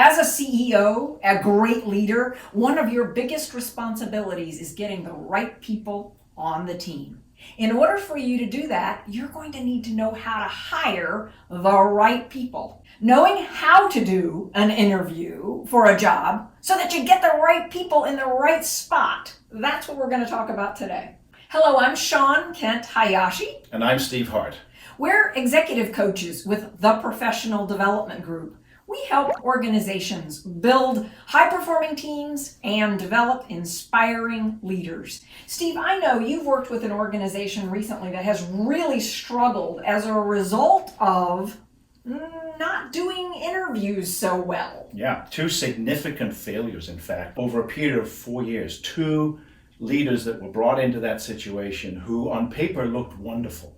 As a CEO, a great leader, one of your biggest responsibilities is getting the right people on the team. In order for you to do that, you're going to need to know how to hire the right people. Knowing how to do an interview for a job so that you get the right people in the right spot, that's what we're going to talk about today. Hello, I'm Shawn Kent Hayashi. And I'm Steve Hart. We're executive coaches with the Professional Development Group. We help organizations build high-performing teams and develop inspiring leaders. Steve, I know you've worked with an organization recently that has really struggled as a result of not doing interviews so well. Yeah, two significant failures, in fact, over a period of 4 years. Two leaders that were brought into that situation who on paper looked wonderful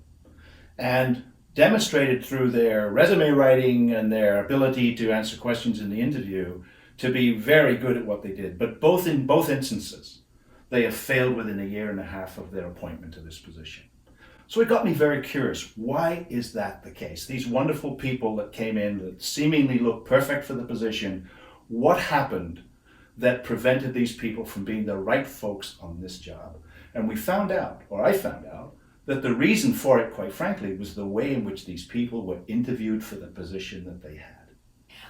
and demonstrated through their resume writing and their ability to answer questions in the interview to be very good at what they did. But in both instances, they have failed within a year and a half of their appointment to this position. So it got me very curious. Why is that the case? These wonderful people that came in that seemingly looked perfect for the position, what happened that prevented these people from being the right folks on this job? And we found out, or I found out, that the reason for it, quite frankly, was the way in which these people were interviewed for the position that they had.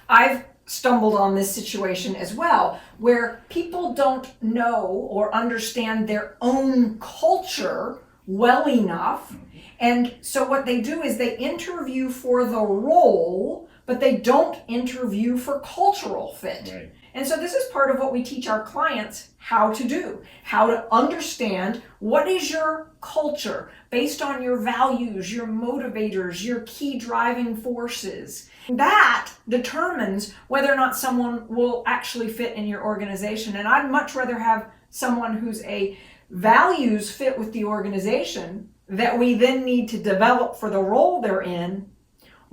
I've stumbled on this situation as well, where people don't know or understand their own culture well enough. And so what they do is they interview for the role, but they don't interview for cultural fit. Right. And so this is part of what we teach our clients how to do, how to understand what is your culture based on your values, your motivators, your key driving forces. That determines whether or not someone will actually fit in your organization. And I'd much rather have someone who's a values fit with the organization that we then need to develop for the role they're in,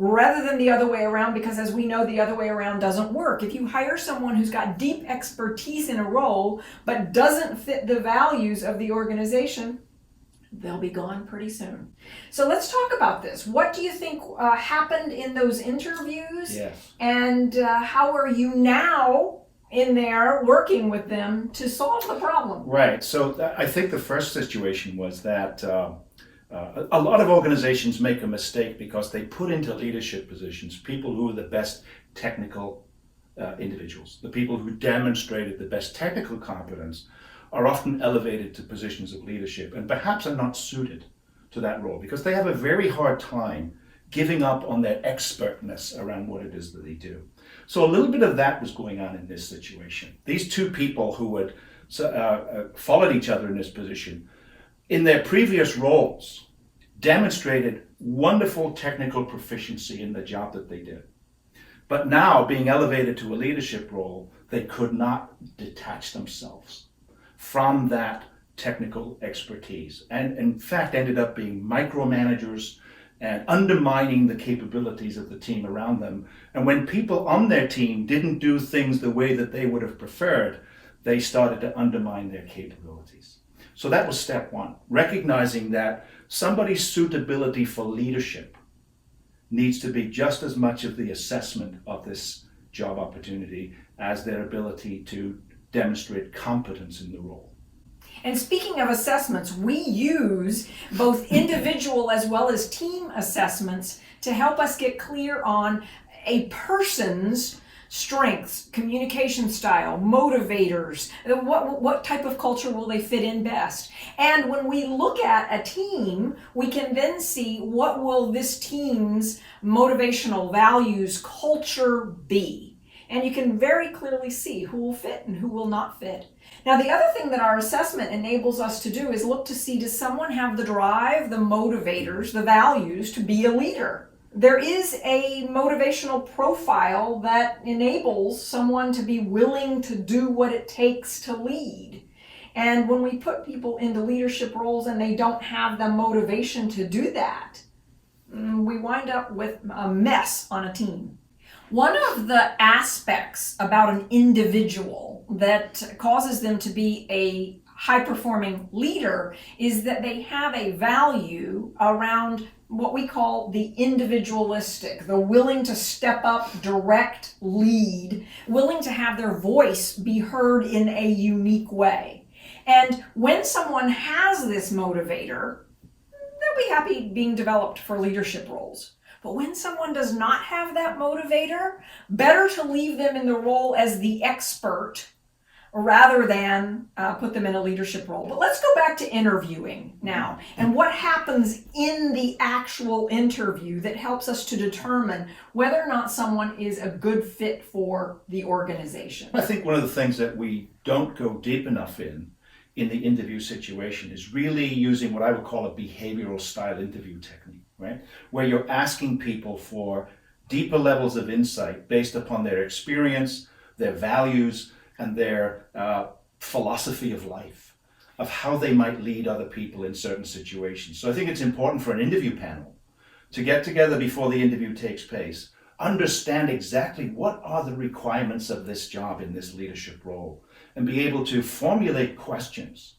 rather than the other way around, because as we know, the other way around doesn't work. If you hire someone who's got deep expertise in a role, but doesn't fit the values of the organization, they'll be gone pretty soon. So let's talk about this. What do you think happened in those interviews? Yes. And how are you now in there working with them to solve the problem? Right. So I think the first situation was that a lot of organizations make a mistake because they put into leadership positions people who are the best technical individuals. The people who demonstrated the best technical competence are often elevated to positions of leadership and perhaps are not suited to that role because they have a very hard time giving up on their expertness around what it is that they do. So a little bit of that was going on in this situation. These two people who had followed each other in this position in their previous roles demonstrated wonderful technical proficiency in the job that they did. But now, being elevated to a leadership role, they could not detach themselves from that technical expertise, and in fact ended up being micromanagers and undermining the capabilities of the team around them. And when people on their team didn't do things the way that they would have preferred, they started to undermine their capabilities. So that was step one, recognizing that somebody's suitability for leadership needs to be just as much of the assessment of this job opportunity as their ability to demonstrate competence in the role. And speaking of assessments, we use both individual as well as team assessments to help us get clear on a person's strengths, communication style, motivators, what type of culture will they fit in best. And when we look at a team, we can then see what will this team's motivational values culture be. And you can very clearly see who will fit and who will not fit. Now, the other thing that our assessment enables us to do is look to see, does someone have the drive, the motivators, the values to be a leader? There is a motivational profile that enables someone to be willing to do what it takes to lead. And when we put people into leadership roles and they don't have the motivation to do that, we wind up with a mess on a team. One of the aspects about an individual that causes them to be a high-performing leader is that they have a value around what we call the individualistic, the willing to step up, direct, lead, willing to have their voice be heard in a unique way. And when someone has this motivator, they'll be happy being developed for leadership roles. But when someone does not have that motivator, better to leave them in the role as the expert rather than put them in a leadership role. But let's go back to interviewing now and what happens in the actual interview that helps us to determine whether or not someone is a good fit for the organization. I think one of the things that we don't go deep enough in the interview situation is really using what I would call a behavioral style interview technique, right? Where you're asking people for deeper levels of insight based upon their experience, their values, and their philosophy of life, of how they might lead other people in certain situations. So I think it's important for an interview panel to get together before the interview takes place, understand exactly what are the requirements of this job in this leadership role, and be able to formulate questions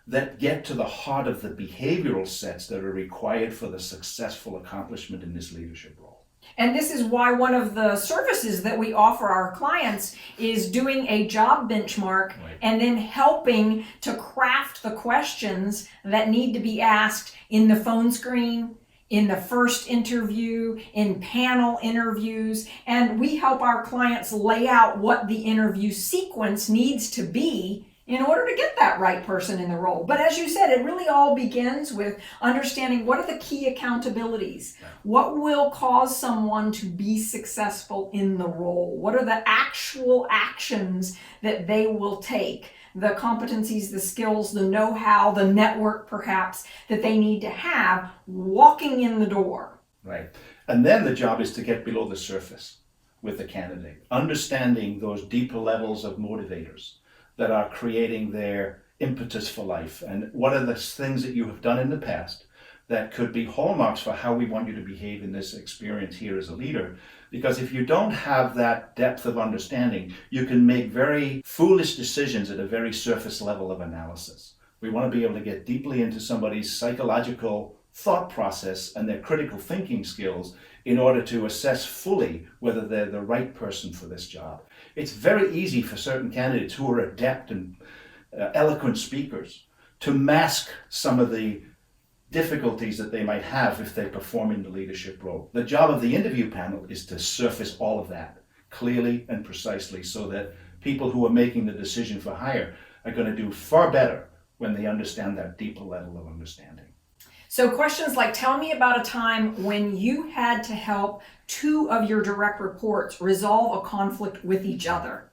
that get to the heart of the behavioral sets that are required for the successful accomplishment in this leadership role. And this is why one of the services that we offer our clients is doing a job benchmark and then helping to craft the questions that need to be asked in the phone screen, in the first interview, in panel interviews, and we help our clients lay out what the interview sequence needs to be in order to get that right person in the role. But as you said, it really all begins with understanding what are the key accountabilities? What will cause someone to be successful in the role? What are the actual actions that they will take? The competencies, the skills, the know-how, the network perhaps that they need to have walking in the door. Right. And then the job is to get below the surface with the candidate, understanding those deeper levels of motivators that are creating their impetus for life. And what are the things that you have done in the past that could be hallmarks for how we want you to behave in this experience here as a leader? Because if you don't have that depth of understanding, you can make very foolish decisions at a very surface level of analysis. We want to be able to get deeply into somebody's psychological thought process and their critical thinking skills in order to assess fully whether they're the right person for this job. It's very easy for certain candidates who are adept and eloquent speakers to mask some of the difficulties that they might have if they perform in the leadership role. The job of the interview panel is to surface all of that clearly and precisely so that people who are making the decision for hire are going to do far better when they understand that deeper level of understanding. So questions like, tell me about a time when you had to help two of your direct reports resolve a conflict with each other.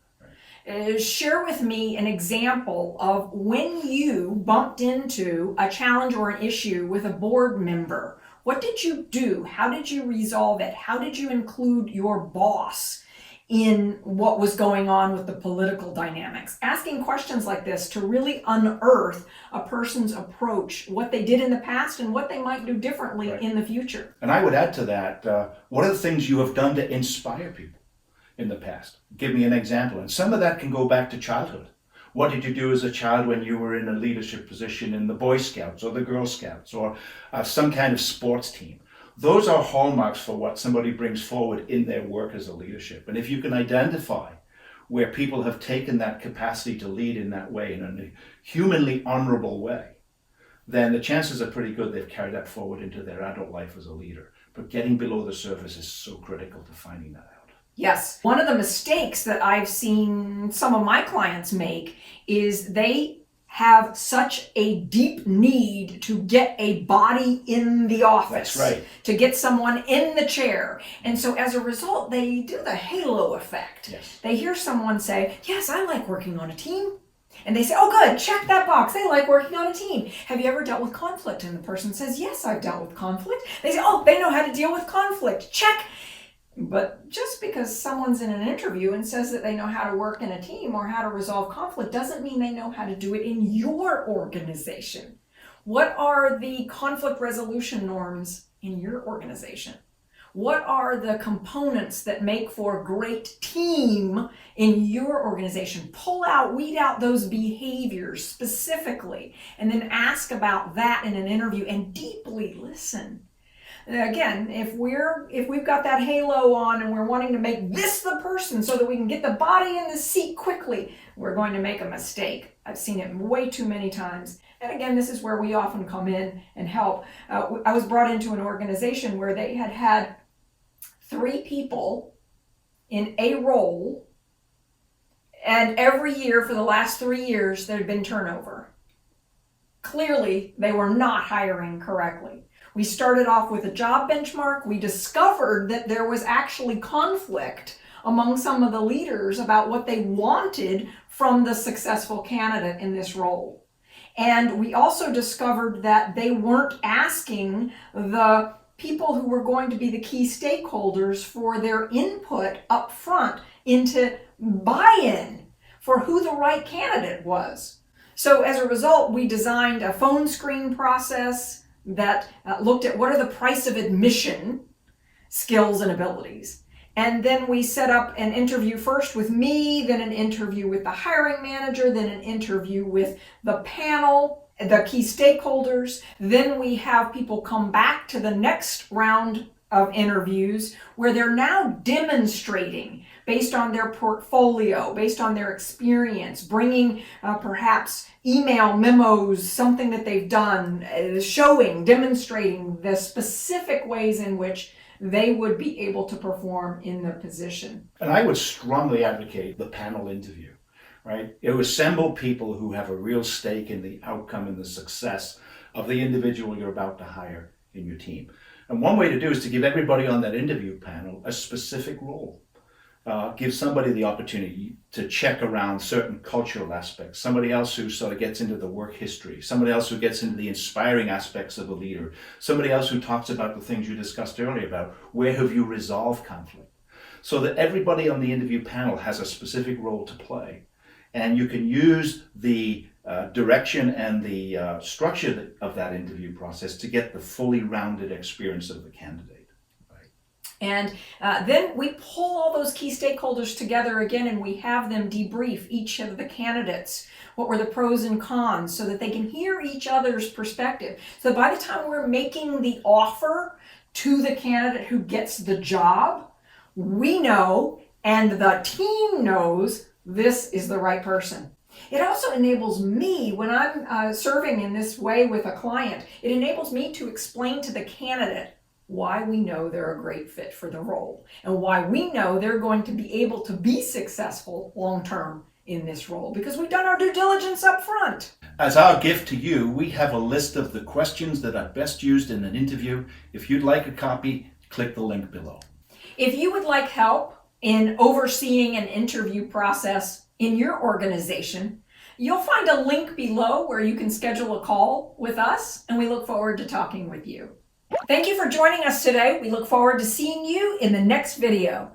Share with me an example of when you bumped into a challenge or an issue with a board member. What did you do? How did you resolve it? How did you include your boss in what was going on with the political dynamics? Asking questions like this to really unearth a person's approach, what they did in the past and what they might do differently in the future. And I would add to that, what are the things you have done to inspire people in the past? Give me an example. And some of that can go back to childhood. What did you do as a child when you were in a leadership position in the Boy Scouts or the Girl Scouts or some kind of sports team? Those are hallmarks for what somebody brings forward in their work as a leadership. And if you can identify where people have taken that capacity to lead in that way, in a humanly honorable way, then the chances are pretty good they've carried that forward into their adult life as a leader. But getting below the surface is so critical to finding that out. Yes. One of the mistakes that I've seen some of my clients make is they have such a deep need to get a body in the office. That's right. To get someone in the chair. And so as a result, they do the halo effect. Yes. They hear someone say, yes, I like working on a team. And they say, oh good, check that box. They like working on a team. Have you ever dealt with conflict? And the person says, yes, I've dealt with conflict. They say, oh, they know how to deal with conflict. Check. But just because someone's in an interview and says that they know how to work in a team or how to resolve conflict doesn't mean they know how to do it in your organization. What are the conflict resolution norms in your organization? What are the components that make for a great team in your organization? Pull out, weed out those behaviors specifically, and then ask about that in an interview and deeply listen. Again, if we've got that halo on and we're wanting to make this the person so that we can get the body in the seat quickly, we're going to make a mistake. I've seen it way too many times. And again, this is where we often come in and help. I was brought into an organization where they had 3 people in a role, and every year for the last 3 years there had been turnover. Clearly, they were not hiring correctly. We started off with a job benchmark. We discovered that there was actually conflict among some of the leaders about what they wanted from the successful candidate in this role. And we also discovered that they weren't asking the people who were going to be the key stakeholders for their input up front into buy-in for who the right candidate was. So as a result, we designed a phone screen process that looked at what are the price of admission skills and abilities. And then we set up an interview first with me, then an interview with the hiring manager, then an interview with the panel, the key stakeholders. Then we have people come back to the next round of interviews where they're now demonstrating based on their portfolio, based on their experience, bringing perhaps email memos, something that they've done, showing, demonstrating the specific ways in which they would be able to perform in the position. And I would strongly advocate the panel interview, right? You assemble people who have a real stake in the outcome and the success of the individual you're about to hire in your team. And one way to do is to give everybody on that interview panel a specific role. Give somebody the opportunity to check around certain cultural aspects, somebody else who sort of gets into the work history, somebody else who gets into the inspiring aspects of a leader, somebody else who talks about the things you discussed earlier about where have you resolved conflict, so that everybody on the interview panel has a specific role to play. And you can use the direction and the structure of that interview process to get the fully rounded experience of the candidate. And then we pull all those key stakeholders together again, and we have them debrief each of the candidates. What were the pros and cons, so that they can hear each other's perspective. So by the time we're making the offer to the candidate who gets the job, we know, and the team knows, this is the right person. It also enables me, when I'm serving in this way with a client, it enables me to explain to the candidate why we know they're a great fit for the role and why we know they're going to be able to be successful long-term in this role, because we've done our due diligence up front. As our gift to you, we have a list of the questions that are best used in an interview. If you'd like a copy, click the link below. If you would like help in overseeing an interview process in your organization, you'll find a link below where you can schedule a call with us, and we look forward to talking with you. Thank you for joining us today. We look forward to seeing you in the next video.